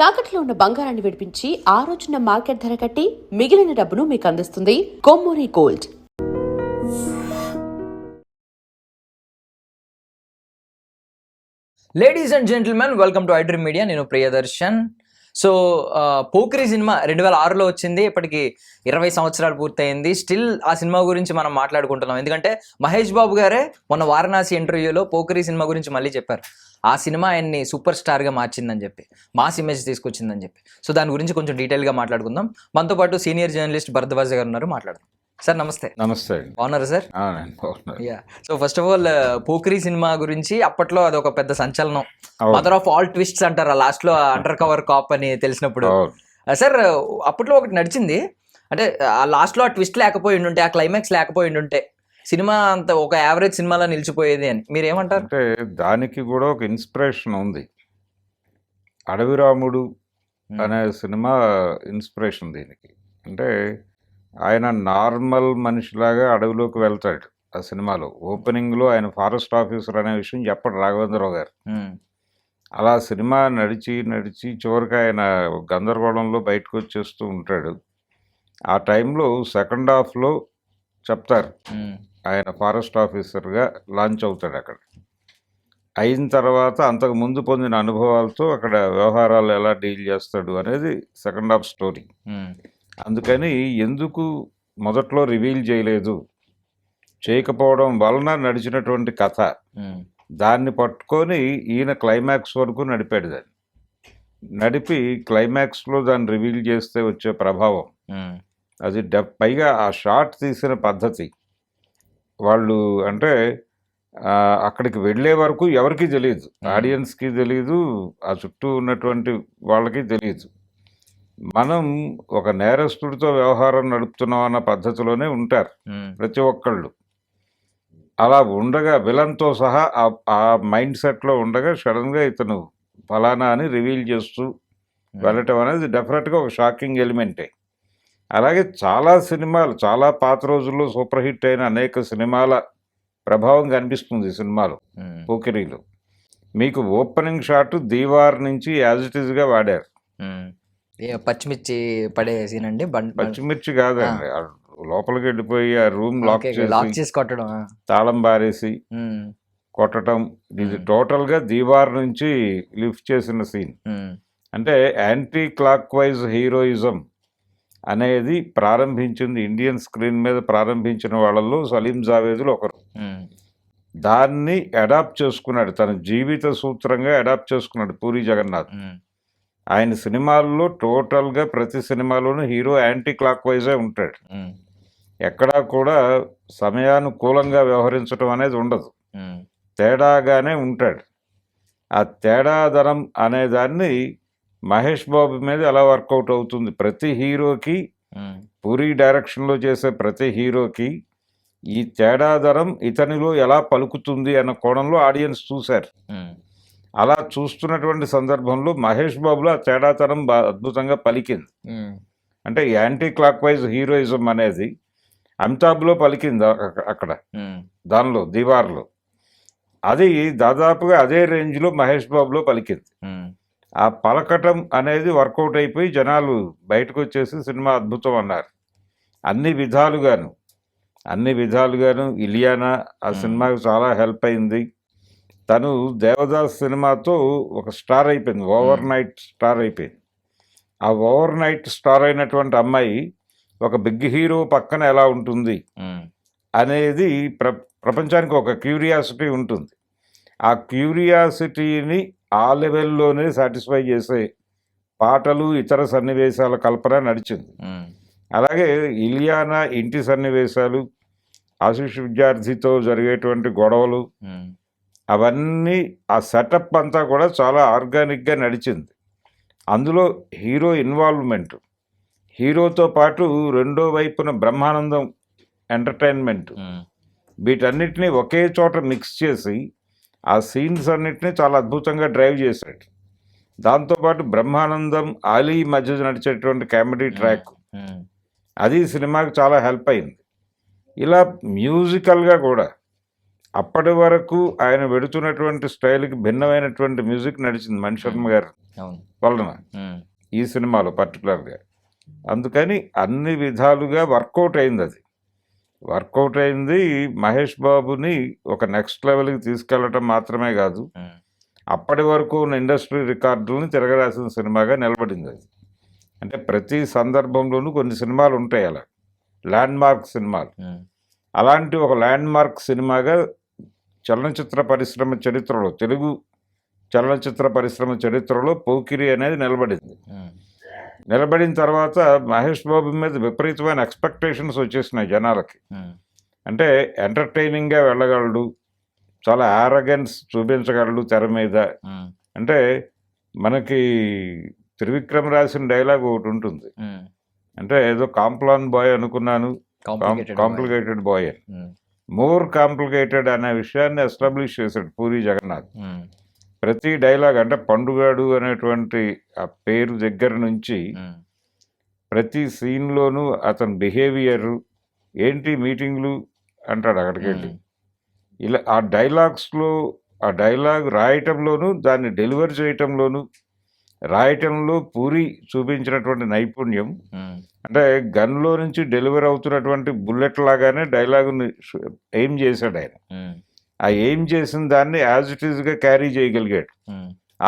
తాకట్లో ఉన్న బంగారాన్ని విడిపించి ఆ రోజున మార్కెట్ ధర కట్టి మిగిలిన డబ్బును మీకు అందిస్తుంది Kommuri gold. Ladies and gentlemen, welcome to iDream media. నేను ప్రియదర్శన్. సో పోకిరి సినిమా 2006లో వచ్చింది. ఇప్పటికి 20 సంవత్సరాలు పూర్తయింది. స్టిల్ ఆ సినిమా గురించి మనం మాట్లాడుకుంటున్నాం. ఎందుకంటే మహేష్ బాబు గారే మొన్న వారణాసి ఇంటర్వ్యూలో పోకిరి సినిమా గురించి మళ్ళీ చెప్పారు. ఆ సినిమా ఆయన్ని సూపర్ స్టార్గా మార్చిందని చెప్పి, మాస్ ఇమేజ్ తీసుకొచ్చిందని చెప్పి. సో దాని గురించి కొంచెం డీటెయిల్గా మాట్లాడుకుందాం. మనతో పాటు సీనియర్ జర్నలిస్ట్ భరద్వాజ్ గారు ఉన్నారు, మాట్లాడదాం. సార్ నమస్తే. నమస్తే. బాగున్నారా sir? Yeah. So first of all Pokiri cinema గురించి అప్పట్లో అది ఒక పెద్ద సంచలనం. మదర్ ఆఫ్ ఆల్ ట్విస్ట్స్ అంటారు లాస్ట్ లో అండర్ కవర్ కాప్ అని తెలిసినప్పుడు. సార్ అప్పట్లో ఒకటి నడిచింది, అంటే ఆ లాస్ట్ లో ఆ ట్విస్ట్ లేకపోయి ఉంటే, ఆ క్లైమాక్స్ లేకపోయి ఉంటే సినిమా అంత ఒక యావరేజ్ సినిమాలో నిలిచిపోయేది అని మీరు ఏమంటారు? అంటే దానికి కూడా ఒక ఇన్స్పిరేషన్ ఉంది. అడవి రాముడు అనే సినిమా ఇన్స్పిరేషన్ దీనికి. అంటే ఆయన నార్మల్ మనిషిలాగా అడవిలోకి వెళ్తాడు ఆ సినిమాలో. ఓపెనింగ్లో ఆయన ఫారెస్ట్ ఆఫీసర్ అనే విషయం చెప్పడు రాఘవేంద్రరావు గారు. అలా సినిమా నడిచి నడిచి చివరికి ఆయన గందరగోళంలో బయటకు వచ్చేస్తూ ఉంటాడు. ఆ టైంలో సెకండ్ హాఫ్లో చెప్తారు ఆయన ఫారెస్ట్ ఆఫీసర్గా లాంచ్ అవుతాడు. అక్కడ అయిన తర్వాత అంతకు ముందు పొందిన అనుభవాలతో అక్కడ వ్యవహారాలు ఎలా డీల్ చేస్తాడు అనేది సెకండ్ హాఫ్ స్టోరీ. అందుకని ఎందుకు మొదట్లో రివీల్ చేయకపోవడం వలన నడిచినటువంటి కథ, దాన్ని పట్టుకొని ఈయన క్లైమాక్స్ వరకు నడిపాడు. దాన్ని నడిపి క్లైమాక్స్లో దాన్ని రివీల్ చేస్తే వచ్చే ప్రభావం అది పైగా ఆ షాట్ తీసిన పద్ధతి, వాళ్ళు అంటే అక్కడికి వెళ్ళే వరకు ఎవరికి తెలియదు, ఆడియన్స్కి తెలియదు, ఆ చుట్టూ ఉన్నటువంటి వాళ్ళకి తెలియదు. మనం ఒక నేరస్తుడితో వ్యవహారం నడుపుతున్నాం అన్న పద్ధతిలోనే ఉంటారు ప్రతి ఒక్కళ్ళు. అలా ఉండగా విలన్తో సహా ఆ మైండ్ సెట్లో ఉండగా సడన్గా ఇతను ఫలానా అని రివీల్ చేస్తూ వెళ్ళటం అనేది డెఫినెట్గా ఒక షాకింగ్ ఎలిమెంటే. అలాగే చాలా సినిమాలు, చాలా పాత రోజుల్లో సూపర్ హిట్ అయిన అనేక సినిమాల ప్రభావం కనిపిస్తుంది ఈ సినిమాలో. పోకిరీలో మీకు ఓపెనింగ్ షాట్ దీవార్ నుంచి యాజ్ ఇట్ ఈస్గా వాడారు. పచ్చిమిర్చి పడేసినండి, పచ్చిమిర్చి కాదండి, లోపలికి వెళ్ళిపోయి ఆ రూమ్ లాక్ చేసి కొట్టడం, తాళం బారేసి కొట్టడం, ఇది టోటల్గా దీవార్ నుంచి లిఫ్ట్ చేసిన సీన్. అంటే యాంటీ క్లాక్ వైజ్ హీరోయిజం అనేది ప్రారంభించింది, ఇండియన్ స్క్రీన్ మీద ప్రారంభించిన వాళ్ళల్లో సలీం జావేదులు ఒకరు. దాన్ని అడాప్ట్ చేసుకున్నాడు, తన జీవిత సూత్రంగా అడాప్ట్ చేసుకున్నాడు పూరి జగన్నాథ్. ఆయన సినిమాల్లో టోటల్గా ప్రతి సినిమాలోనూ హీరో యాంటీ క్లాక్ వైజే ఉంటాడు. ఎక్కడా కూడా సమయానుకూలంగా వ్యవహరించడం అనేది ఉండదు, తేడాగానే ఉంటాడు. ఆ తేడాదనం అనే దాన్ని మహేష్ బాబు మీద ఎలా వర్కౌట్ అవుతుంది, ప్రతి హీరోకి, పూరి డైరెక్షన్లో చేసే ప్రతి హీరోకి ఈ తేడాదనం ఇతనిలో ఎలా పలుకుతుంది అన్న కోణంలో ఆడియన్స్ చూశారు. అలా చూస్తున్నటువంటి సందర్భంలో మహేష్ బాబులో ఆ తేడాతనం అద్భుతంగా పలికింది. అంటే యాంటీ క్లాక్ వైజ్ హీరోయిజం అనేది అమితాబ్లో పలికింది అక్కడ, దానిలో దీవార్లో. అది దాదాపుగా అదే రేంజ్లో మహేష్ బాబులో పలికింది. ఆ పలకటం అనేది వర్కౌట్ అయిపోయి జనాలు బయటకు వచ్చేసి సినిమా అద్భుతం అన్నారు. అన్ని విధాలుగాను ఇలియానా ఆ సినిమాకు చాలా హెల్ప్ అయింది. తను దేవదాస్ సినిమాతో ఒక స్టార్ అయిపోయింది, ఓవర్ నైట్ స్టార్ అయిపోయింది. ఆ ఓవర్ నైట్ స్టార్ అయినటువంటి అమ్మాయి ఒక బిగ్ హీరో పక్కన ఎలా ఉంటుంది అనేది ప్రపంచానికి ఒక క్యూరియాసిటీ ఉంటుంది. ఆ క్యూరియాసిటీని ఆ లెవెల్లోనే సాటిస్ఫై చేసే పాటలు, ఇతర సన్నివేశాల కల్పన నడిచింది. అలాగే ఇలియానా ఇంటి సన్నివేశాలు, ఆశీష్ విద్యార్థితో జరిగేటువంటి గొడవలు, అవన్నీ ఆ సెటప్ అంతా కూడా చాలా ఆర్గానిక్గా నడిచింది. అందులో హీరో ఇన్వాల్వ్మెంట్, హీరోతో పాటు రెండో వైపున బ్రహ్మానందం ఎంటర్టైన్మెంట్, వీటన్నిటినీ ఒకే చోట మిక్స్ చేసి ఆ సీన్స్ అన్నిటినీ చాలా అద్భుతంగా డ్రైవ్ చేశాడు. దాంతోపాటు బ్రహ్మానందం ఆలీ మధ్య నడిచేటువంటి కామెడీ ట్రాక్, అది సినిమాకి చాలా హెల్ప్ అయింది. ఇలా మ్యూజికల్గా కూడా అప్పటి వరకు ఆయన పెడుతున్నటువంటి స్టైల్కి భిన్నమైనటువంటి మ్యూజిక్ నడిచింది మణి శర్మ గారు అవును. వలన ఈ సినిమాలో పర్టికులర్గా. అందుకని అన్ని విధాలుగా వర్కౌట్ అయింది. అది వర్కౌట్ అయింది. మహేష్ బాబుని ఒక నెక్స్ట్ లెవెల్కి తీసుకెళ్ళటం మాత్రమే కాదు, అప్పటి వరకు ఉన్న ఇండస్ట్రీ రికార్డులను తిరగరాసిన సినిమాగా నిలబడింది అది. అంటే ప్రతి సందర్భంలోనూ కొన్ని సినిమాలు ఉంటాయి అలా ల్యాండ్ మార్క్ సినిమాలు. అలాంటి ఒక ల్యాండ్ మార్క్ సినిమాగా చలనచిత్ర పరిశ్రమ చరిత్రలో, తెలుగు చలనచిత్ర పరిశ్రమ చరిత్రలో పోకిరి అనేది నిలబడింది. నిలబడిన తర్వాత మహేష్ బాబు మీద విపరీతమైన ఎక్స్పెక్టేషన్స్ వచ్చేసినాయి జనాలకి. అంటే ఎంటర్టైనింగ్గా వెళ్ళగలడు, చాలా ఆరగెన్స్ చూపించగలడు తెర మీద. అంటే మనకి త్రివిక్రమ్ రాసిన డైలాగ్ ఒకటి ఉంటుంది, అంటే ఏదో కాంప్లాన్ బాయ్ అనుకున్నాను, కాంప్లికేటెడ్ బాయ్ అని. మోర్ కాంప్లికేటెడ్ అనే విషయాన్ని ఎస్టాబ్లిష్ చేశాడు పూరి జగన్నాథ్. ప్రతి డైలాగ్ అంటే పండుగాడు అనేటువంటి ఆ పేరు దగ్గర నుంచి ప్రతి సీన్లోనూ అతని బిహేవియర్ ఏంటి, మీటింగ్లు అంటాడు అక్కడికి వెళ్ళి. ఇలా ఆ డైలాగ్స్లో, ఆ డైలాగ్ రాయటంలోనూ దాన్ని డెలివర్ చేయటంలోనూ, రాయటంలో పూరి చూపించినటువంటి నైపుణ్యం. అంటే గన్లో నుంచి డెలివర్ అవుతున్నటువంటి బుల్లెట్ లాగానే డైలాగుని ఎయిమ్ చేశాడు ఆయన. ఆ ఎయిమ్ చేసిన దాన్ని యాజ్ ఇట్ ఈస్గా క్యారీ చేయగలిగాడు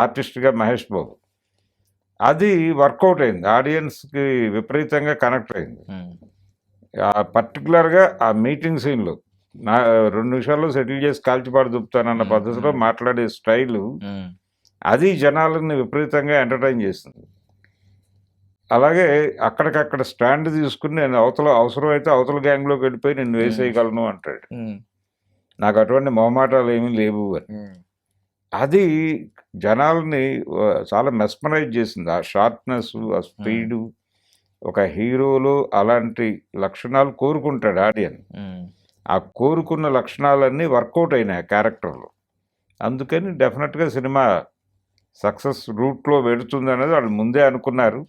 ఆర్టిస్ట్గా మహేష్ బాబు. అది వర్కౌట్ అయింది, ఆడియన్స్కి విపరీతంగా కనెక్ట్ అయింది. పర్టికులర్గా ఆ మీటింగ్ సీన్లో 2 నిమిషాల్లో సెటిల్ చేసి కాల్చిపాడు దుప్పుతానన్న పద్ధతిలో మాట్లాడే స్టైలు, అది జనాలని విపరీతంగా ఎంటర్టైన్ చేస్తుంది. అలాగే అక్కడికక్కడ స్టాండ్ తీసుకుని నేను అవసరమైతే అవతల గ్యాంగ్లోకి వెళ్ళిపోయి నిన్ను వేసేయగలను అంటాడు. నాకు అటువంటి మొహమాటాలు ఏమీ లేవు అని. అది జనాల్ని చాలా మెస్మరైజ్ చేసింది. ఆ షార్ప్నెస్, ఆ స్పీడు, ఒక హీరోలో అలాంటి లక్షణాలు కోరుకుంటాడు ఆడియన్. ఆ కోరుకున్న లక్షణాలన్నీ వర్కౌట్ అయినాయి క్యారెక్టర్లో. అందుకని డెఫినెట్గా సినిమా సక్సెస్ రూట్లో వెళుతుంది అనేది వాళ్ళు ముందే అనుకున్నారు.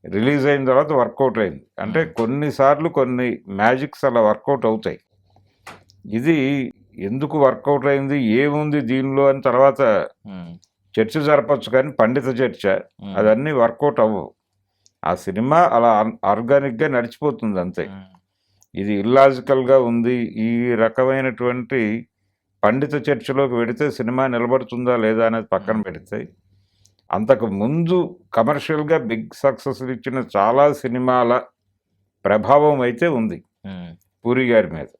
రిలీజ్ అయిన తర్వాత వర్కౌట్ అయింది. అంటే కొన్నిసార్లు కొన్ని మ్యాజిక్స్ అలా వర్కౌట్ అవుతాయి. ఇది ఎందుకు వర్కౌట్ అయింది, ఏముంది దీనిలో అని తర్వాత చర్చ జరపచ్చు, కానీ పండిత చర్చ అదన్నీ వర్కౌట్ అవ్వవు. ఆ సినిమా అలా ఆర్గానిక్గా నడిచిపోతుంది అంతే. ఇది ఇల్లాజికల్గా ఉంది, ఈ రకమైనటువంటి పండిత చర్చలోకి వెడితే సినిమా నిలబడుతుందా లేదా అనేది పక్కన పెడితే, అంతకు ముందు కమర్షియల్గా బిగ్ సక్సెస్ ఇచ్చిన చాలా సినిమాల ప్రభావం అయితే ఉంది పూరి గారి మీద.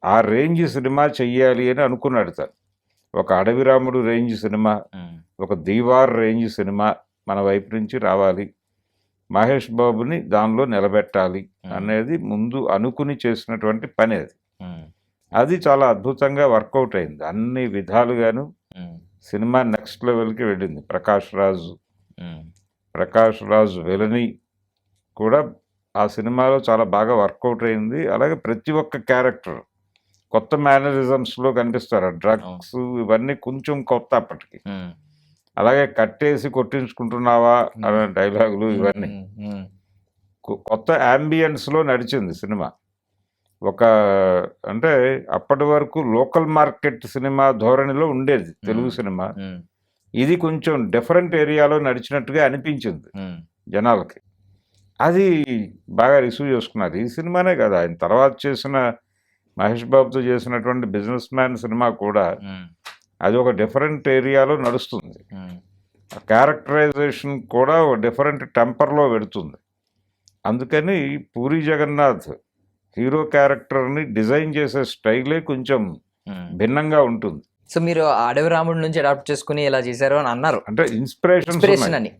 ఆ రేంజ్ సినిమా చెయ్యాలి అని అనుకున్నాడు తను. ఒక అడవిరాముడు రేంజ్ సినిమా, ఒక దీవార్ రేంజ్ సినిమా మన వైపు నుంచి రావాలి, మహేష్ బాబుని దానిలో నిలబెట్టాలి అనేది ముందు అనుకుని చేసినటువంటి పని అది. అది చాలా అద్భుతంగా వర్కౌట్ అయింది అన్ని విధాలుగాను. సినిమా నెక్స్ట్ లెవెల్కి వెళ్ళింది. ప్రకాష్ రాజ్ విలని కూడా ఆ సినిమాలో చాలా బాగా వర్కౌట్ అయింది. అలాగే ప్రతి ఒక్క క్యారెక్టర్ కొత్త మేనరిజమ్స్లో కనిపిస్తారు. డ్రగ్స్ ఇవన్నీ కొంచెం కొత్త అప్పటికి. అలాగే కట్టేసి కొట్టించుకుంటున్నావా అనే డైలాగులు ఇవన్నీ కొత్త యాంబియన్స్లో నడిచింది సినిమా. ఒక అంటే అప్పటి వరకు లోకల్ మార్కెట్ సినిమా ధోరణిలో ఉండేది తెలుగు సినిమా. ఇది కొంచెం డిఫరెంట్ ఏరియాలో నడిచినట్టుగా అనిపించింది జనాలకి. అది బాగా రిసీవ్ చేసుకున్నారు. ఈ సినిమానే కదా, ఆయన తర్వాత చేసిన మహేష్ బాబుతో చేసినటువంటి బిజినెస్ మ్యాన్ సినిమా కూడా అది ఒక డిఫరెంట్ ఏరియాలో నడుస్తుంది. క్యారెక్టరైజేషన్ కూడా ఒక డిఫరెంట్ టెంపర్లో పెడుతుంది. అందుకని పూరి జగన్నాథ్ హీరో క్యారెక్టర్ని డిజైన్ చేసే స్టైలే కొంచెం భిన్నంగా ఉంటుంది. సో మీరు అడవి రాముడి నుంచి అడాప్ట్ చేసుకుని ఇలా చేశారు అని అన్నారు, అంటే ఇన్స్పిరేషన్ అని.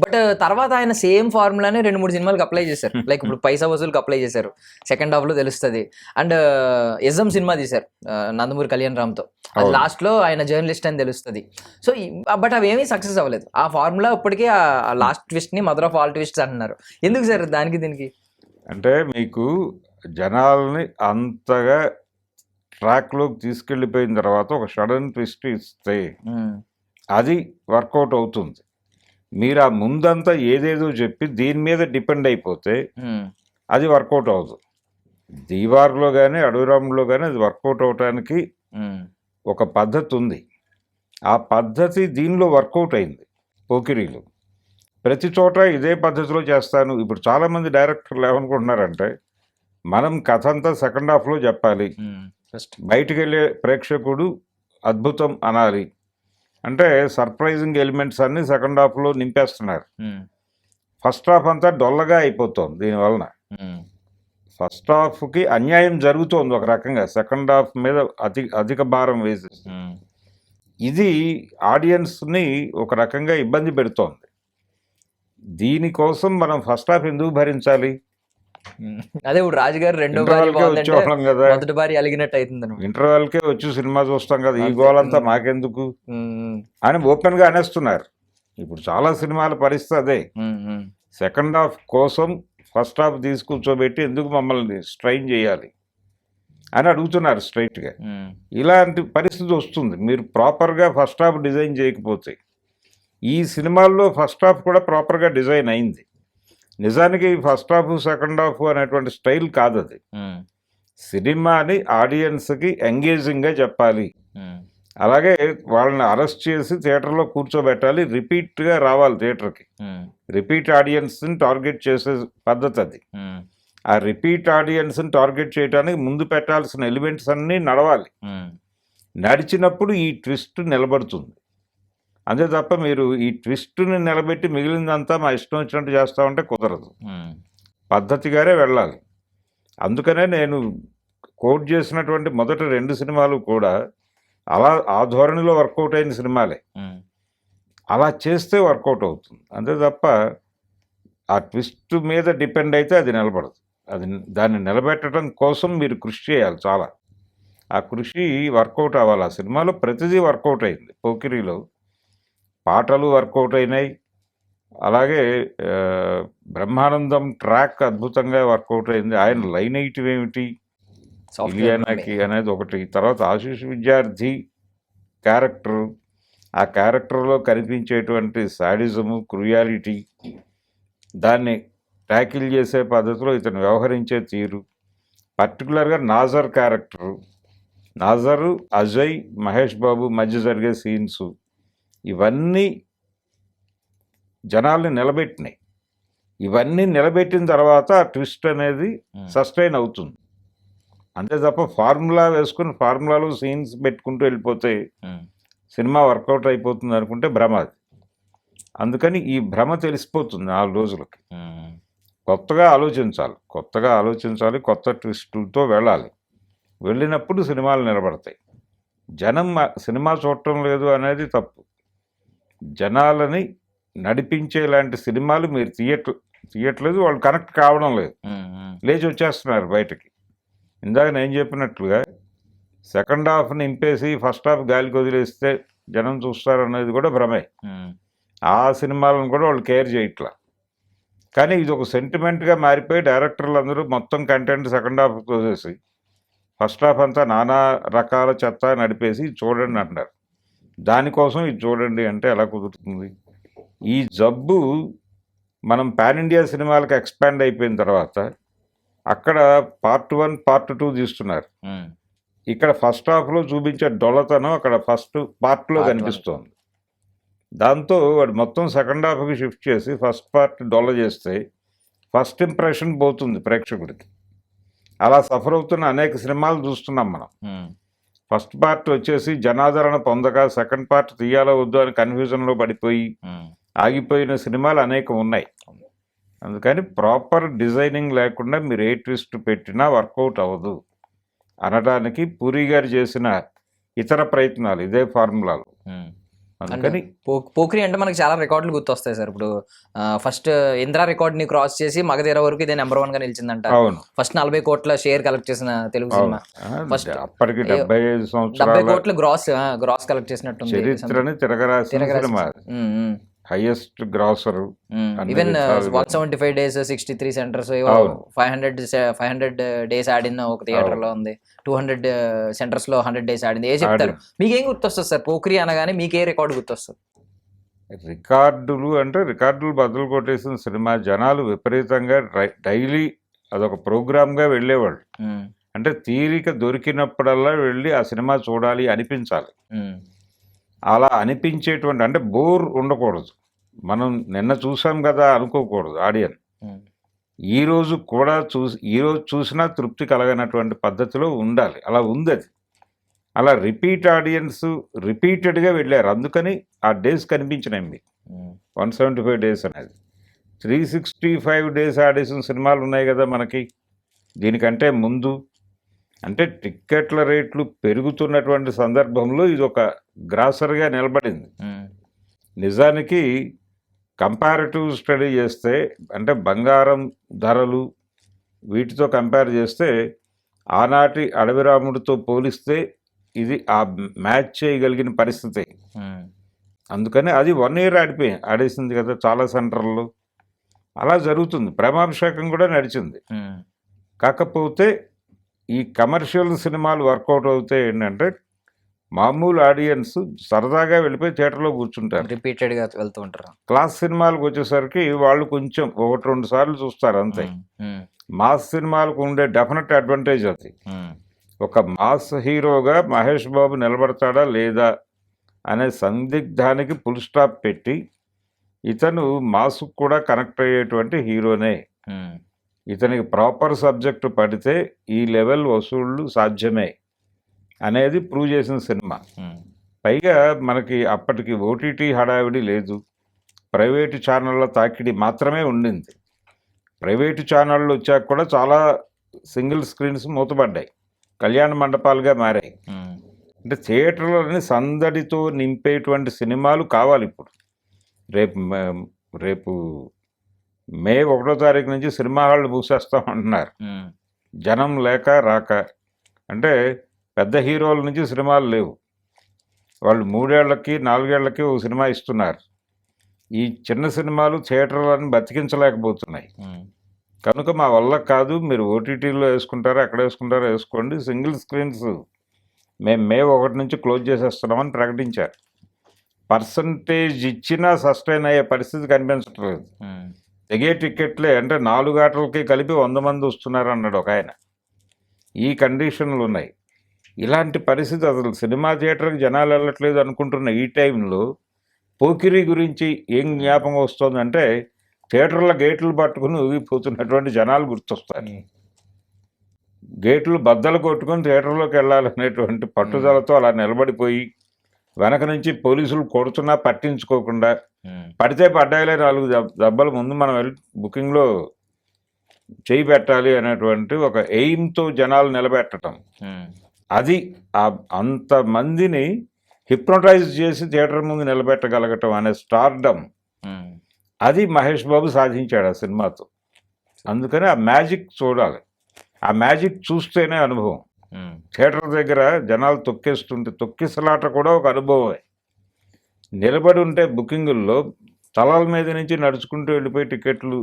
బట్ తర్వాత ఆయన సేమ్ ఫార్ములానే 2-3 సినిమాలకు అప్లై చేశారు. లైక్ ఇప్పుడు పైసా వసూలుకి అప్లై చేశారు, సెకండ్ హాఫ్ లో తెలుస్తుంది. అండ్ ఇజం సినిమా తీశారు నందమూరి కళ్యాణ్ రామ్తో, అది లాస్ట్ లో ఆయన జర్నలిస్ట్ అని తెలుస్తుంది. సో బట్ అవి ఏమీ సక్సెస్ అవ్వలేదు. ఆ ఫార్ములా ఇప్పటికీ ఆ లాస్ట్ ట్విస్ట్ ని మదర్ ఆఫ్ ఆల్ ట్విస్ట్స్ అంటున్నారు. ఎందుకు సార్ దానికి దీనికి? అంటే మీకు జనాల్ని అంతగా ట్రాక్లోకి తీసుకెళ్ళిపోయిన తర్వాత ఒక సడన్ ట్విస్ట్ ఇస్తే అది వర్కౌట్ అవుతుంది. మీరు ఆ ముందంతా ఏదేదో చెప్పి దీని మీద డిపెండ్ అయిపోతే అది వర్కౌట్ అవుతుంది. దీవార్లో కానీ అడవిరాములో కానీ అది వర్కౌట్ అవటానికి ఒక పద్ధతి ఉంది. ఆ పద్ధతి దీనిలో వర్కౌట్ అయింది. పోకిరీలో ప్రతి చోట ఇదే పద్ధతిలో చేస్తాను. ఇప్పుడు చాలామంది డైరెక్టర్లు ఏమనుకుంటున్నారంటే మనం కథ అంతా సెకండ్ హాఫ్లో చెప్పాలి, బయటికి వెళ్ళే ప్రేక్షకుడు అద్భుతం అనాలి అంటే సర్ప్రైజింగ్ ఎలిమెంట్స్ అన్నీ సెకండ్ హాఫ్లో నింపేస్తున్నారు. ఫస్ట్ హాఫ్ అంతా డొల్లగా అయిపోతుంది. దీనివలన ఫస్ట్ హాఫ్కి అన్యాయం జరుగుతోంది ఒక రకంగా, సెకండ్ హాఫ్ మీద అధిక భారం వేసి. ఇది ఆడియన్స్ని ఒక రకంగా ఇబ్బంది పెడుతోంది. దీనికోసం మనం ఫస్ట్ హాఫ్ ఎందుకు భరించాలి? అదే ఇప్పుడు రాజుగారు రెండో ఇంటర్వెల్కే వచ్చేవాళ్ళం కదా, మొదటి భారీ అలిగినట్టు అవుతుంది. ఇంటర్వెల్కే వచ్చి సినిమా చూస్తాం కదా, ఈ గోలంతా మాకెందుకు అని ఓపెన్ గా అనేస్తున్నారు. ఇప్పుడు చాలా సినిమాల పరిస్థితి అదే. సెకండ్ హాఫ్ కోసం ఫస్ట్ హాఫ్ తీసుకూర్చోబెట్టి ఎందుకు మమ్మల్ని స్ట్రైన్ చేయాలి అని అడుగుతున్నారు స్ట్రైట్ గా. ఇలాంటి పరిస్థితి వస్తుంది మీరు ప్రాపర్ గా ఫస్ట్ హాఫ్ డిజైన్ చేయకపోతే. ఈ సినిమాల్లో ఫస్ట్ హాఫ్ కూడా ప్రాపర్ గా డిజైన్ అయింది. నిజానికి ఫస్ట్ హాఫ్ సెకండ్ హాఫ్ అనేటువంటి స్టైల్ కాదు అది. సినిమాని ఆడియన్స్కి ఎంగేజింగ్గా చెప్పాలి, అలాగే వాళ్ళని అరెస్ట్ చేసి థియేటర్లో కూర్చోబెట్టాలి, రిపీట్గా రావాలి థియేటర్కి, రిపీట్ ఆడియన్స్ని టార్గెట్ చేసే పద్ధతి అది. ఆ రిపీట్ ఆడియన్స్ని టార్గెట్ చేయడానికి ముందు పెట్టాల్సిన ఎలిమెంట్స్ అన్నీ నడవాలి. నడిచినప్పుడు ఈ ట్విస్ట్ నిలబడుతుంది. అంతే తప్ప మీరు ఈ ట్విస్ట్ని నిలబెట్టి మిగిలిందంతా మా ఇష్టం వచ్చినట్టు చేస్తామంటే కుదరదు. పద్ధతిగానే వెళ్ళాలి. అందుకనే నేను కోట్ చేసినటువంటి మొదటి 2 సినిమాలు కూడా అలా ఆ ధోరణిలో వర్కౌట్ అయిన సినిమాలే. అలా చేస్తే వర్కౌట్ అవుతుంది. అంతే తప్ప ఆ ట్విస్ట్ మీద డిపెండ్ అయితే అది నిలబడదు. దాన్ని నిలబెట్టడం కోసం మీరు కృషి చేయాలి చాలా. ఆ కృషి వర్కౌట్ అవ్వాలి. ఆ సినిమాలో ప్రతిదీ వర్కౌట్ అయింది. పోకిరీలో పాటలు వర్కౌట్ అయినాయి, అలాగే బ్రహ్మానందం ట్రాక్ అద్భుతంగా వర్కౌట్ అయింది. ఆయన లైన్ వేయటం ఏమిటి ఇలియానాకి అనేది ఒకటి. తర్వాత ఆశీష్ విద్యార్థి క్యారెక్టర్, ఆ క్యారెక్టర్లో కనిపించేటువంటి సాడిజము, క్రూయాలిటీ, దాన్ని ట్యాకిల్ చేసే పద్ధతిలో ఇతను వ్యవహరించే తీరు, పర్టికులర్గా నాజర్ క్యారెక్టరు, నాజరు, అజయ్, మహేష్ బాబు మధ్య జరిగే సీన్స్, ఇవన్నీ జనాల్ని నిలబెట్టినాయి. ఇవన్నీ నిలబెట్టిన తర్వాత ఆ ట్విస్ట్ అనేది సస్టైన్ అవుతుంది. అంతే తప్ప ఫార్ములా వేసుకుని ఫార్ములాలో సీన్స్ పెట్టుకుంటూ వెళ్ళిపోతే సినిమా వర్కౌట్ అయిపోతుంది అనుకుంటే భ్రమ అది. అందుకని ఈ భ్రమ తెలిసిపోతుంది 4 రోజులకి. కొత్తగా ఆలోచించాలి, కొత్త ట్విస్టులతో వెళ్ళాలి. వెళ్ళినప్పుడు సినిమాలు నిలబడతాయి. జనం సినిమా చూడటం లేదు అనేది తప్పు. జనాలని నడిపించేలాంటి సినిమాలు మీరు తీయట్లేదు, వాళ్ళు కనెక్ట్ కావడం లేదు, లేచి వచ్చేస్తున్నారు బయటకి. ఇందాక నేను చెప్పినట్లుగా సెకండ్ హాఫ్ నింపేసి ఫస్ట్ హాఫ్ గాలికి వదిలేస్తే జనం చూస్తారు అనేది కూడా భ్రమే. ఆ సినిమాలను కూడా వాళ్ళు కేర్ చేయట్లా. కానీ ఇది ఒక సెంటిమెంట్గా మారిపోయి డైరెక్టర్లు అందరూ మొత్తం కంటెంట్ సెకండ్ హాఫ్ తోసేసి ఫస్ట్ హాఫ్ అంతా నానా రకాల చెత్త నడిపేసి చూడండి అంటున్నారు. దానికోసం ఇది చూడండి అంటే ఎలా కుదురుతుంది? ఈ జబ్బు మనం పాన్ ఇండియా సినిమాలకు ఎక్స్పాండ్ అయిపోయిన తర్వాత అక్కడ పార్ట్ 1, పార్ట్ 2 తీస్తున్నారు. ఇక్కడ ఫస్ట్ హాఫ్లో చూపించే డొల్లతనం అక్కడ ఫస్ట్ పార్ట్లో కనిపిస్తోంది. దాంతో వాడు మొత్తం సెకండ్ హాఫ్కి షిఫ్ట్ చేసి ఫస్ట్ పార్ట్ డొల్ల చేస్తే ఫస్ట్ ఇంప్రెషన్ పోతుంది ప్రేక్షకుడికి. అలా సఫర్ అవుతున్న అనేక సినిమాలు చూస్తున్నాం మనం. ఫస్ట్ పార్ట్ వచ్చేసి జనాదరణ పొందక సెకండ్ పార్ట్ తీయాలో వద్దు అని కన్ఫ్యూజన్లో పడిపోయి ఆగిపోయిన సినిమాలు అనేకం ఉన్నాయి. అందుకని ప్రాపర్ డిజైనింగ్ లేకుండా మీరు ఏ ట్విస్ట్ పెట్టినా వర్కౌట్ అవ్వదు అనడానికి పూరి గారు చేసిన ఇతర ప్రయత్నాలు ఇదే ఫార్ములాలు. అందుకని పోక్రీ అంటే మనకి చాలా రికార్డులు గుర్తొస్తాయి సార్. ఇప్పుడు ఫస్ట్ ఇంద్రా రికార్డ్ ని క్రాస్ చేసి మగధీర వరకు ఇదే నెంబర్ 1 గా నిలిచిందంట. ఫస్ట్ 40 కోట్ల షేర్ కలెక్ట్ చేసిన తెలుగు సినిమా. ఫస్ట్ అప్పటికి 75 కోట్ల గ్రాస్ కలెక్ట్ చేసినట్టుంది. చరిత్రని తిరగరాసిన సినిమా, highest grosser. Even 175 days 63 centres, 500 days ఆడిన ఒక థియేటర్ లో ఉంది, 200 సెంటర్స్ లో 100 days ఆడింది. ఏ చెప్తారు? మీకేం గుర్తొస్తుంది సార్ పోక్రీ అనగానే? మీకే రికార్డు గుర్తొస్తుంది? రికార్డులు అంటే రికార్డులు బదులు కొట్టేసిన సినిమా. జనాలు విపరీతంగా డైలీ అదొక ప్రోగ్రామ్గా వెళ్ళేవాళ్ళు. అంటే తీరిక దొరికినప్పుడల్లా వెళ్ళి ఆ సినిమా చూడాలి అనిపించాలి. అలా అనిపించేటువంటి అంటే బోర్ ఉండకూడదు. మనం నిన్న చూసాం కదా అనుకోకూడదు ఆడియన్. ఈరోజు కూడా ఈరోజు చూసినా తృప్తి కలగనటువంటి పద్ధతిలో ఉండాలి. అలా ఉంది అది. అలా రిపీట్ ఆడియన్స్ రిపీటెడ్గా వెళ్ళారు. అందుకని ఆ డేస్ కనిపించినాయి మీకు 175 డేస్ అనేది. 365 డేస్ ఆడేసిన సినిమాలు ఉన్నాయి కదా మనకి దీనికంటే ముందు. అంటే టిక్కెట్ల రేట్లు పెరుగుతున్నటువంటి సందర్భంలో ఇది ఒక గ్రాసర్గా నిలబడింది. నిజానికి కంపారిటివ్ స్టడీ చేస్తే అంటే బంగారం ధరలు వీటితో కంపేర్ చేస్తే ఆనాటి అడవిరాముడితో పోలిస్తే ఇది ఆ మ్యాచ్ చేయగలిగిన పరిస్థితి. అందుకని అది 1 year ఆడేసింది కదా చాలా సెంటర్లో. అలా జరుగుతుంది. ప్రేమాభిషేకం కూడా నడిచింది. కాకపోతే ఈ కమర్షియల్ సినిమాలు వర్కౌట్ అవుతాయి ఏంటంటే మామూలు ఆడియన్స్ సరదాగా వెళ్ళిపోయి థియేటర్లో కూర్చుంటారు. రిపీటెడ్గా వెళ్తూ ఉంటారు. క్లాస్ సినిమాలకు వచ్చేసరికి వాళ్ళు కొంచెం 1-2 సార్లు చూస్తారు అంతే. మాస్ సినిమాలకు ఉండే డెఫినెట్ అడ్వాంటేజ్ అది. ఒక మాస్ హీరోగా మహేష్ బాబు నిలబడతాడా లేదా అనే సందిగ్ధానికి ఫుల్ స్టాప్ పెట్టి ఇతను మాస్కు కూడా కనెక్ట్ అయ్యేటువంటి హీరోనే. ఇతనికి ప్రాపర్ సబ్జెక్టు పడితే ఈ లెవెల్ వసూళ్ళు సాధ్యమే అనేది ప్రూవ్ చేసిన సినిమా. పైగా మనకి అప్పటికి ఓటీటీ హడావిడి లేదు. ప్రైవేటు ఛానళ్ళ తాకిడి మాత్రమే ఉండింది. ప్రైవేటు ఛానళ్ళు వచ్చాక కూడా చాలా సింగిల్ స్క్రీన్స్ మూతపడ్డాయి, కళ్యాణ మండపాలుగా మారాయి. అంటే థియేటర్లని సందడితో నింపేటువంటి సినిమాలు కావాలి ఇప్పుడు. రేపు మే 1వ తారీఖు నుంచి సినిమా హాళ్ళు మూసేస్తామంటున్నారు. జనం లేక రాక. అంటే పెద్ద హీరోల నుంచి సినిమాలు లేవు. వాళ్ళు 3 ఏళ్లకి 4 ఏళ్లకి ఓ సినిమా ఇస్తున్నారు. ఈ చిన్న సినిమాలు థియేటర్లను బతికించలేకపోతున్నాయి. కనుక మా వల్ల కాదు, మీరు ఓటీటీలో వేసుకుంటారో ఎక్కడ వేసుకుంటారో వేసుకోండి, సింగిల్ స్క్రీన్స్ మేము మే 1 నుంచి క్లోజ్ చేసేస్తున్నామని ప్రకటించారు. పర్సంటేజ్ ఇచ్చినా సస్టైన్ అయ్యే పరిస్థితి కనిపించట్లేదు. తెగే టికెట్లే అంటే 4 ఆటలకి కలిపి 100 మంది వస్తున్నారు అన్నాడు ఒక ఆయన. ఈ కండిషన్లు ఉన్నాయి. ఇలాంటి పరిస్థితి అసలు సినిమా థియేటర్కి జనాలు వెళ్ళట్లేదు అనుకుంటున్న ఈ టైంలో పోకిరి గురించి ఏం జ్ఞాపకం వస్తుందంటే థియేటర్ల గేట్లు పట్టుకుని ఊగిపోతున్నటువంటి జనాలు గుర్తొస్తారు. గేట్లు బద్దలు కొట్టుకుని థియేటర్లోకి వెళ్ళాలనేటువంటి పట్టుదలతో అలా నిలబడిపోయి వెనక నుంచి పోలీసులు కొడుతున్నా పట్టించుకోకుండా పడితే పడ్డాయిలే 4 దెబ్బలు ముందు మనం వెళ్ళి బుకింగ్లో చేయి పెట్టాలి అనేటువంటి ఒక ఎయిమ్తో జనాలు నిలబెట్టడం, అది అంతమందిని హిప్నోటైజ్ చేసి థియేటర్ ముందు నిలబెట్టగలగటం అనే స్టార్డమ్, అది మహేష్ బాబు సాధించాడు ఆ సినిమాతో. అందుకని ఆ మ్యాజిక్ చూడాలి. ఆ మ్యాజిక్ చూస్తేనే అనుభవం. థియేటర్ దగ్గర జనాలు తొక్కిసలాట కూడా ఒక అనుభవమే. నిలబడి ఉంటే బుకింగుల్లో తలాల మీద నుంచి నడుచుకుంటూ వెళ్ళిపోయి టికెట్లు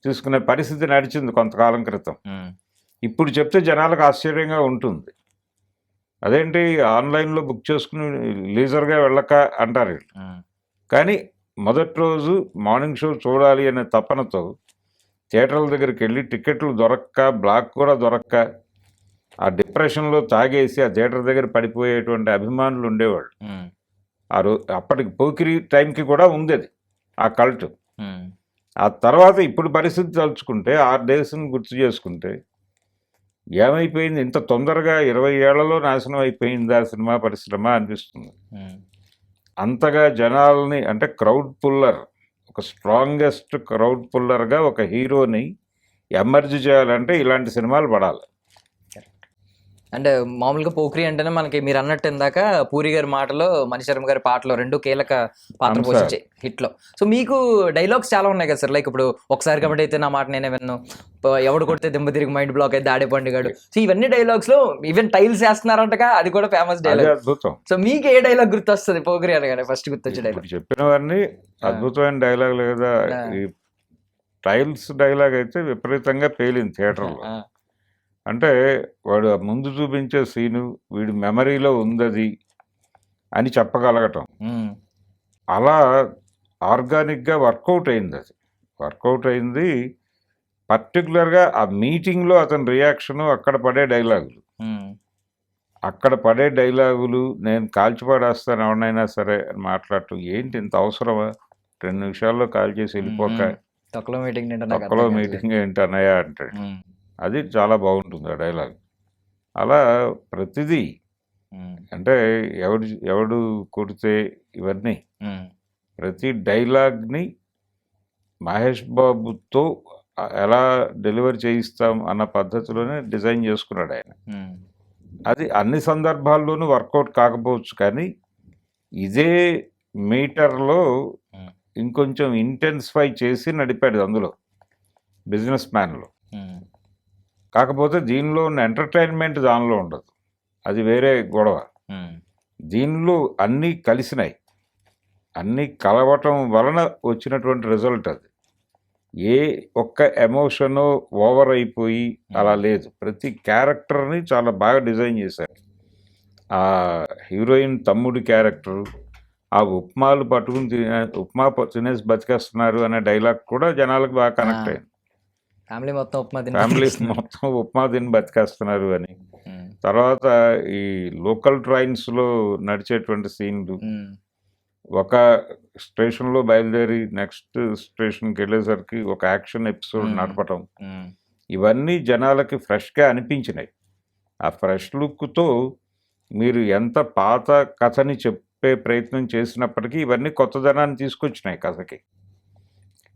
తీసుకునే పరిస్థితి నడిచింది కొంతకాలం క్రితం. ఇప్పుడు చెప్తే జనాలకు ఆశ్చర్యంగా ఉంటుంది. అదేంటి ఆన్లైన్లో బుక్ చేసుకుని లీజర్గా వెళ్ళక అంటారు. కానీ మొదటి రోజు మార్నింగ్ షో చూడాలి అనే తపనతో థియేటర్ల దగ్గరికి వెళ్ళి టికెట్లు దొరక్క, బ్లాక్ కూడా దొరక్క, ఆ డిప్రెషన్లో తాగేసి ఆ థియేటర్ దగ్గర పడిపోయేటువంటి అభిమానులు ఉండేవాళ్ళు. అప్పటికి పోకిరి టైంకి కూడా ఉంది అది ఆ కల్ట్. ఆ తర్వాత ఇప్పుడు పరిస్థితి తలుచుకుంటే 6 డేస్ని గుర్తు చేసుకుంటే ఏమైపోయింది, ఇంత తొందరగా 20 ఏళ్లలో నాశనం అయిపోయింది ఆ సినిమా పరిశ్రమ అనిపిస్తుంది. అంతగా జనాల్ని అంటే క్రౌడ్ పుల్లర్, ఒక స్ట్రాంగెస్ట్ క్రౌడ్ పుల్లర్గా ఒక హీరోని ఎమర్జ్ చేయాలంటే ఇలాంటి సినిమాలు పడాలి. అంటే మామూలుగా పోక్రి అంటేనే మనకి మీరు అన్నట్టు ఇందాక పూరి గారి మాటలో మణిశర్మ గారి పాటలో 2 కీలక పాత్ర పోషించాయి హిట్లో. సో మీకు డైలాగ్స్ చాలా ఉన్నాయి కదా సార్. లైక్ ఇప్పుడు ఒకసారి కాబట్టి అయితే నా మాట నేనే విన్ను, ఎవడు కొడితే దిమ్మ తిరిగి మైండ్ బ్లాక్ అయితే దాడే పండుగాడు. సో ఇవన్నీ డైలాగ్స్ లో ఈవెన్ టైల్స్ వేస్తున్నారంటగా, అది కూడా ఫేమస్ డైలాగ్. అద్భుతం. సో మీకు ఏ డైలాగ్ గుర్తొస్తుంది పోక్రి అనగానే ఫస్ట్ గుర్తొచ్చే డైలాగ్? చెప్పినవన్నీ అద్భుతమైన డైలాగ్ లేదా. ఈ టైల్స్ డైలాగ్ అయితే విపరీతంగా పేలింది థియేటర్లో. అంటే వాడు ముందు చూపించే సీను వీడి మెమరీలో ఉందది అని చెప్పగలగటం, అలా ఆర్గానిక్గా వర్కౌట్ అయింది. అది వర్కౌట్ అయింది. పర్టికులర్గా ఆ మీటింగ్లో అతని రియాక్షను, అక్కడ పడే డైలాగులు నేను కాల్చిపడేస్తాను ఎవరినైనా సరే అని మాట్లాడటం, ఏంటి ఇంత అవసరమా, 2 నిమిషాల్లో కాల్ చేసి వెళ్ళిపోక తొక్కలో మీటింగ్ తొక్కలో మీటింగ్ ఏంటి అన్నయ్య అంటాడు. అది చాలా బాగుంటుంది ఆ డైలాగ్. అలా ప్రతిదీ అంటే ఎవడు కొడితే ఇవన్నీ ప్రతి డైలాగ్ని మహేష్ బాబుతో ఎలా డెలివర్ చేయిస్తాం అన్న పద్ధతిలోనే డిజైన్ చేసుకున్నాడు ఆయన. అది అన్ని సందర్భాల్లోనూ వర్కౌట్ కాకపోవచ్చు, కానీ ఇదే మీటర్లో ఇంకొంచెం ఇంటెన్సిఫై చేసి నడిపాడు అందులో, బిజినెస్ మ్యాన్లో. కాకపోతే దీనిలో ఉన్న ఎంటర్టైన్మెంట్ దానిలో ఉండదు, అది వేరే గొడవ. దీనిలో అన్నీ కలిసినాయి, అన్నీ కలవటం వలన వచ్చినటువంటి రిజల్ట్ అది. ఏ ఒక్క ఎమోషను ఓవర్ అయిపోయి అలా లేదు. ప్రతి క్యారెక్టర్ని చాలా బాగా డిజైన్ చేశారు. ఆ హీరోయిన్ తమ్ముడి క్యారెక్టరు, ఆ ఉప్మాలు పట్టుకుని ఉప్మా తినేసి బతికేస్తున్నారు అనే డైలాగ్ కూడా జనాలకు బాగా కనెక్ట్ అయింది. ఫ్యామిలీ మొత్తం ఉప్మా తిని బతికేస్తున్నారు అని. తర్వాత ఈ లోకల్ ట్రైన్స్లో నడిచేటువంటి సీన్లు, ఒక స్టేషన్లో బయలుదేరి నెక్స్ట్ స్టేషన్కి వెళ్ళేసరికి ఒక యాక్షన్ ఎపిసోడ్ నడపటం, ఇవన్నీ జనాలకి ఫ్రెష్గా అనిపించినాయి. ఆ ఫ్రెష్ లుక్తో మీరు ఎంత పాత కథని చెప్పే ప్రయత్నం చేసినప్పటికీ ఇవన్నీ కొత్తదనాన్ని తీసుకొచ్చినాయి కథకి.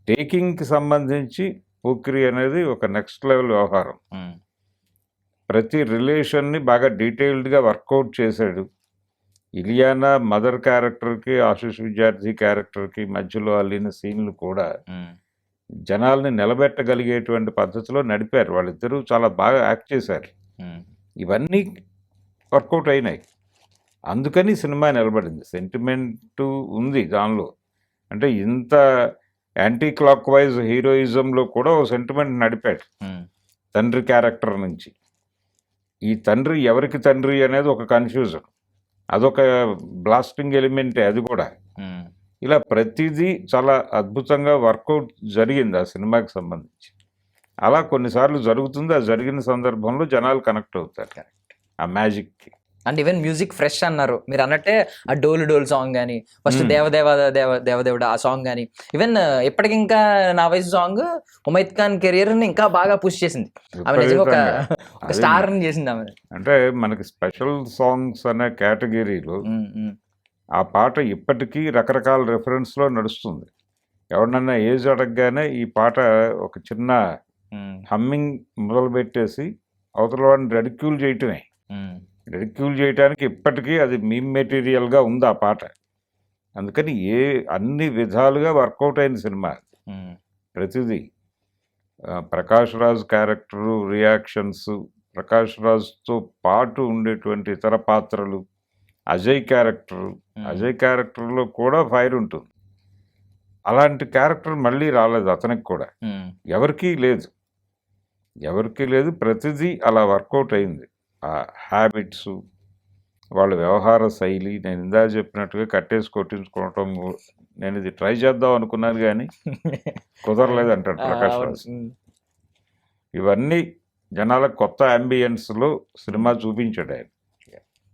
టేకింగ్కి సంబంధించి పోకిరి అనేది ఒక నెక్స్ట్ లెవెల్ వ్యవహారం. ప్రతి రిలేషన్ని బాగా డీటెయిల్డ్గా వర్కౌట్ చేశాడు. ఇలియానా మదర్ క్యారెక్టర్కి, ఆశిష్ విద్యార్థి క్యారెక్టర్కి మధ్యలో అల్లిన సీన్లు కూడా జనాల్ని నిలబెట్టగలిగేటువంటి పద్ధతిలో నడిపారు. వాళ్ళిద్దరూ చాలా బాగా యాక్ట్ చేశారు. ఇవన్నీ వర్కౌట్ అయినాయి, అందుకని సినిమా నిలబడింది. సెంటిమెంటు ఉంది దానిలో. అంటే ఇంత యాంటీ క్లాక్ వైజ్ హీరోయిజంలో కూడా ఓ సెంటిమెంట్ నడిపాడు తండ్రి క్యారెక్టర్ నుంచి. ఈ తండ్రి ఎవరికి తండ్రి అనేది ఒక కన్ఫ్యూజన్, అదొక బ్లాస్టింగ్ ఎలిమెంటే అది కూడా. ఇలా ప్రతిదీ చాలా అద్భుతంగా వర్కౌట్ జరిగింది ఆ సినిమాకి సంబంధించి. అలా కొన్నిసార్లు జరుగుతుంది, ఆ జరిగిన సందర్భంలో జనాలు కనెక్ట్ అవుతారు ఆ మ్యాజిక్కి. అండ్ ఈవెన్ మ్యూజిక్ ఫ్రెష్ అన్నారు మీరు అన్నట్టే. ఆ డోలు సాంగ్ కానీ, ఫస్ట్ దేవదేవుడు ఆ సాంగ్ కానీ, ఈవెన్ ఇప్పటికి ఇంకా నా వయసు సాంగ్ ఉమైద్ ఖాన్ కెరియర్ ని ఇంకా బాగా పుష్ చేసింది. ఆమె నిజంగా ఒక స్టార్ ని చేసింది ఆమె. అంటే మనకి స్పెషల్ సాంగ్స్ అనే కేటగిరీలో ఆ పాట ఇప్పటికీ రకరకాల రెఫరెన్స్లో నడుస్తుంది. ఎవరినన్నా ఏజ్ అడగగానే ఈ పాట ఒక చిన్న హమ్మింగ్ మొదలు పెట్టేసి అవతల వాడిని రెడిక్యూల్ చేయటమే. రెడిక్యూల్ చేయడానికి ఇప్పటికీ అది మీమ్ మెటీరియల్గా ఉంది ఆ పాట. అందుకని అన్ని విధాలుగా వర్కౌట్ అయిన సినిమా ప్రతిదీ. ప్రకాష్ రాజ్ క్యారెక్టరు, రియాక్షన్స్, ప్రకాష్ రాజ్తో పాటు ఉండేటువంటి ఇతర పాత్రలు, అజయ్ క్యారెక్టర్లో కూడా ఫైర్ ఉంటుంది. అలాంటి క్యారెక్టర్ మళ్ళీ రాలేదు అతనికి కూడా, ఎవరికీ లేదు. ప్రతిదీ అలా వర్కౌట్ అయింది. ఆ హ్యాబిట్స్, వాళ్ళ వ్యవహార శైలి, నేను ఇందా చెప్పినట్టుగా కట్టేసి కొట్టించుకోవటం, నేను ఇది ట్రై చేద్దాం అనుకున్నాను కానీ కుదరలేదు అంటాడు ప్రకాష్ రాజ్. ఇవన్నీ జనాలకు కొత్త అంబియన్స్లో సినిమా చూపించాడు ఆయన.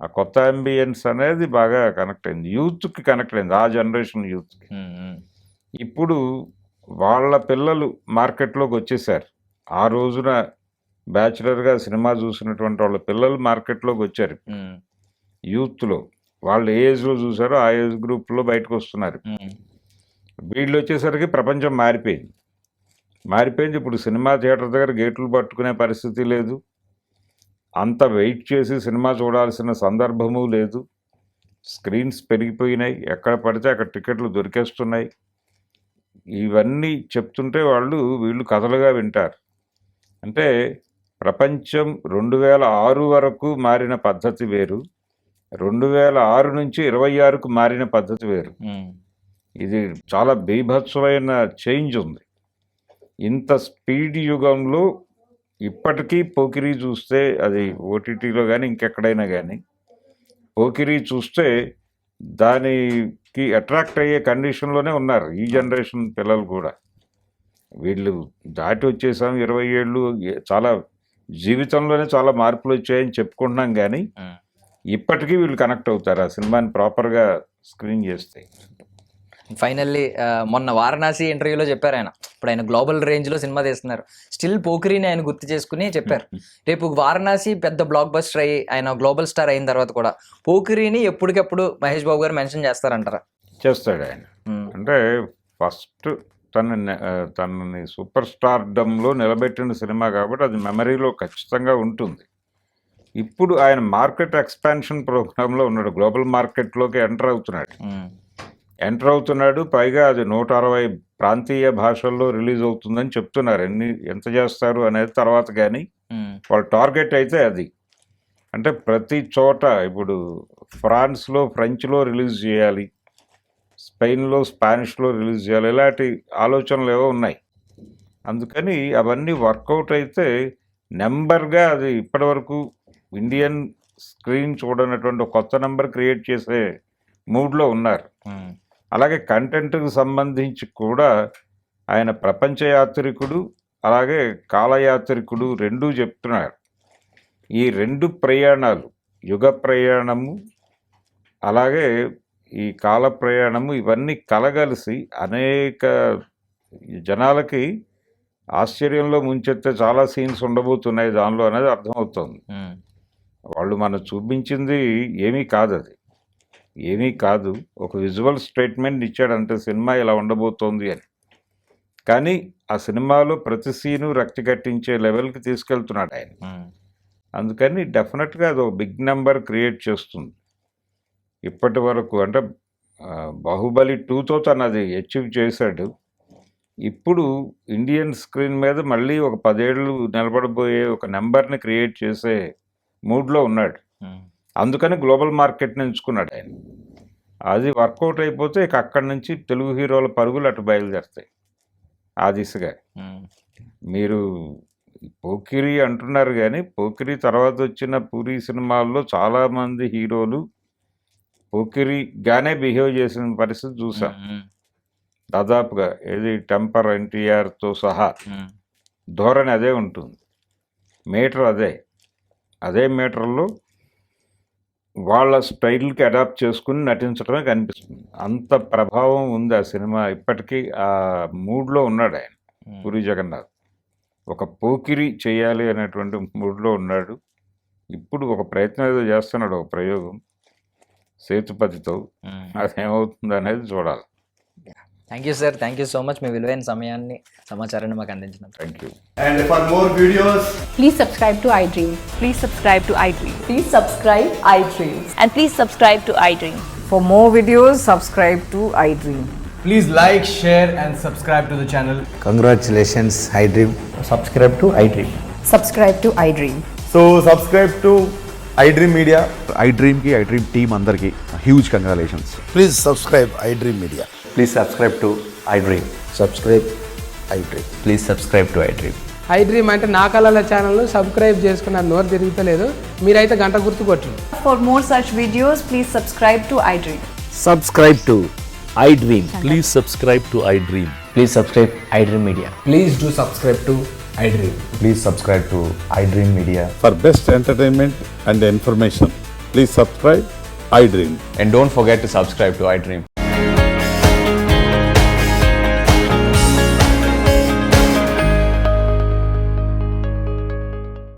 ఆ కొత్త అంబియన్స్ అనేది బాగా కనెక్ట్ అయింది, యూత్కి కనెక్ట్ అయింది, ఆ జనరేషన్ యూత్కి. ఇప్పుడు వాళ్ళ పిల్లలు మార్కెట్లోకి వచ్చేసారు. ఆ రోజున బ్యాచులర్గా సినిమా చూసినటువంటి వాళ్ళ పిల్లలు మార్కెట్లోకి వచ్చారు. యూత్లో వాళ్ళు ఏ ఏజ్లో చూసారో ఆ ఏజ్ గ్రూప్లో బయటకు వస్తున్నారు. వీళ్ళు వచ్చేసరికి ప్రపంచం మారిపోయింది. ఇప్పుడు సినిమా థియేటర్ దగ్గర గేట్లు పట్టుకునే పరిస్థితి లేదు, అంత వెయిట్ చేసి సినిమా చూడాల్సిన సందర్భము లేదు. స్క్రీన్స్ పెరిగిపోయినాయి, ఎక్కడ పడితే అక్కడ టికెట్లు దొరికేస్తున్నాయి. ఇవన్నీ చెప్తుంటే వీళ్ళు కథలుగా వింటారు. అంటే ప్రపంచం 2006 వరకు మారిన పద్ధతి వేరు, 2006 నుంచి 26కు మారిన పద్ధతి వేరు. ఇది చాలా బీభత్సమైన చేంజ్ ఉంది. ఇంత స్పీడ్ యుగంలో ఇప్పటికీ పోకిరీ చూస్తే, అది ఓటీటీలో కానీ ఇంకెక్కడైనా కానీ పోకిరీ చూస్తే దానికి అట్రాక్ట్ అయ్యే కండిషన్లోనే ఉన్నారు ఈ జనరేషన్ పిల్లలు కూడా. వీళ్ళు దాటి వచ్చేసాం 20 ఏళ్ళు చాలా జీవితంలోనే చాలా మార్పులు వచ్చాయని చెప్పుకుంటున్నాం కానీ ఇప్పటికీ వీళ్ళు కనెక్ట్ అవుతారు ఆ సినిమాని ప్రాపర్గా స్క్రీన్ చేస్తే. ఫైనల్లీ మొన్న వారణాసి ఇంటర్వ్యూలో చెప్పారు ఆయన, ఇప్పుడు ఆయన గ్లోబల్ రేంజ్లో సినిమా తీస్తున్నారు, స్టిల్ పోకిరిని ఆయన గుర్తు చేసుకుని చెప్పారు రేపు వారణాసి పెద్ద బ్లాక్ బస్టర్ అయ్యి ఆయన గ్లోబల్ స్టార్ అయిన తర్వాత కూడా పోకిరిని ఎప్పటికెప్పుడు మహేష్ బాబు గారు మెన్షన్ చేస్తారంటారా? చేస్తాడు ఆయన. అంటే ఫస్ట్ తనని సూపర్ స్టార్డంలో నిలబెట్టిన సినిమా కాబట్టి అది మెమరీలో ఖచ్చితంగా ఉంటుంది. ఇప్పుడు ఆయన మార్కెట్ ఎక్స్పాన్షన్ ప్రోగ్రాంలో ఉన్నాడు, గ్లోబల్ మార్కెట్లోకి ఎంటర్ అవుతున్నాడు. పైగా అది 160 ప్రాంతీయ భాషల్లో రిలీజ్ అవుతుందని చెప్తున్నారు. ఎంత చేస్తారు అనేది తర్వాత, కానీ వాళ్ళ టార్గెట్ అయితే అది. అంటే ప్రతి చోట ఇప్పుడు ఫ్రాన్స్లో ఫ్రెంచ్లో రిలీజ్ చేయాలి, స్పెయిన్లో స్పానిష్లో రిలీజ్ చేయాలి, ఇలాంటి ఆలోచనలు ఏవో ఉన్నాయి. అందుకని అవన్నీ వర్కౌట్ అయితే నెంబర్గా అది ఇప్పటివరకు ఇండియన్ స్క్రీన్ చూడనటువంటి ఒక కొత్త నెంబర్ క్రియేట్ చేసే మూడ్లో ఉన్నారు. అలాగే కంటెంట్కి సంబంధించి కూడా ఆయన ప్రపంచ యాత్రికుడు అలాగే కాలయాత్రికుడు రెండూ చెప్తున్నారు. ఈ 2 ప్రయాణాలు, యుగ ప్రయాణము అలాగే ఈ కాల ప్రయాణము, ఇవన్నీ కలగలిసి అనేక జనాలకి ఆశ్చర్యంలో ముంచెత్తే చాలా సీన్స్ ఉండబోతున్నాయి దానిలో అనేది అర్థమవుతుంది. వాళ్ళు మనం చూపించింది ఏమీ కాదు, అది ఏమీ కాదు, ఒక విజువల్ స్టేట్మెంట్ ఇచ్చాడంటే సినిమా ఇలా ఉండబోతోంది అని. కానీ ఆ సినిమాలో ప్రతి సీను రక్తి కట్టించే లెవెల్కి తీసుకెళ్తున్నాడు ఆయన. అందుకని డెఫినెట్గా అది ఒక బిగ్ నెంబర్ క్రియేట్ చేస్తుంది. ఇప్పటి వరకు అంటే బాహుబలి 2తో తను అది అచీవ్ చేశాడు. ఇప్పుడు ఇండియన్ స్క్రీన్ మీద మళ్ళీ ఒక 10 ఏళ్ళు నిలబడబోయే ఒక నెంబర్ని క్రియేట్ చేసే మూడ్లో ఉన్నాడు. అందుకని గ్లోబల్ మార్కెట్ని ఎంచుకున్నాడు ఆయన. అది వర్కౌట్ అయిపోతే ఇక అక్కడి నుంచి తెలుగు హీరోల పరుగులు అటు బయలుదేరుతాయి ఆ దిశగా. మీరు పోకిరి అంటున్నారు కానీ పోకిరి తర్వాత వచ్చిన పూరి సినిమాల్లో చాలామంది హీరోలు పోకిరిగానే బిహేవ్ చేసిన పరిస్థితి చూసాం దాదాపుగా. ఏది టెంపర్ ఎన్టీఆర్తో సహా ధోరణి అదే ఉంటుంది, మీటర్ అదే మీటర్లో వాళ్ళ స్టైల్కి అడాప్ట్ చేసుకుని నటించడమే కనిపిస్తుంది. అంత ప్రభావం ఉంది ఆ సినిమా. ఇప్పటికీ ఆ మూడ్లో ఉన్నాడు ఆయన, పూరి జగన్నాథ్. ఒక పోకిరి చేయాలి అనేటువంటి మూడ్లో ఉన్నాడు. ఇప్పుడు ఒక ప్రయత్నం ఏదో చేస్తున్నాడు, ఒక ప్రయోగం సేతుపతితో. అదేమవుతుంది అనేది చూడాలి. Thank you sir, thank you so much మీ విలువైన సమయాన్ని సమాచారాన్ని మాకు అందించినందుకు. Thank you. And for more videos, Please subscribe to iDream. Please subscribe to iDream. Please subscribe iDreams. And please subscribe to iDream. For more videos, subscribe to iDream. please like, share and subscribe to the channel. Congratulations, iDream. Subscribe to iDream. Subscribe to iDream. So subscribe to iDream Media. iDream team అందరికి huge congratulations. Please subscribe iDream Media. Please subscribe to iDream. Subscribe iDream. Please subscribe to iDream. iDream అంటే నా కళల channel subscribe చేసుకున్న నోరు తిరుగుతలేదు, మీరైతే గంట గుర్తు కొట్టండి. For more such videos, please subscribe to iDream. Subscribe to iDream. Please subscribe to iDream. Please subscribe iDream Media. Please do subscribe to iDream. Please subscribe to iDream Media. For best entertainment and information, please subscribe iDream. And don't forget to subscribe to iDream.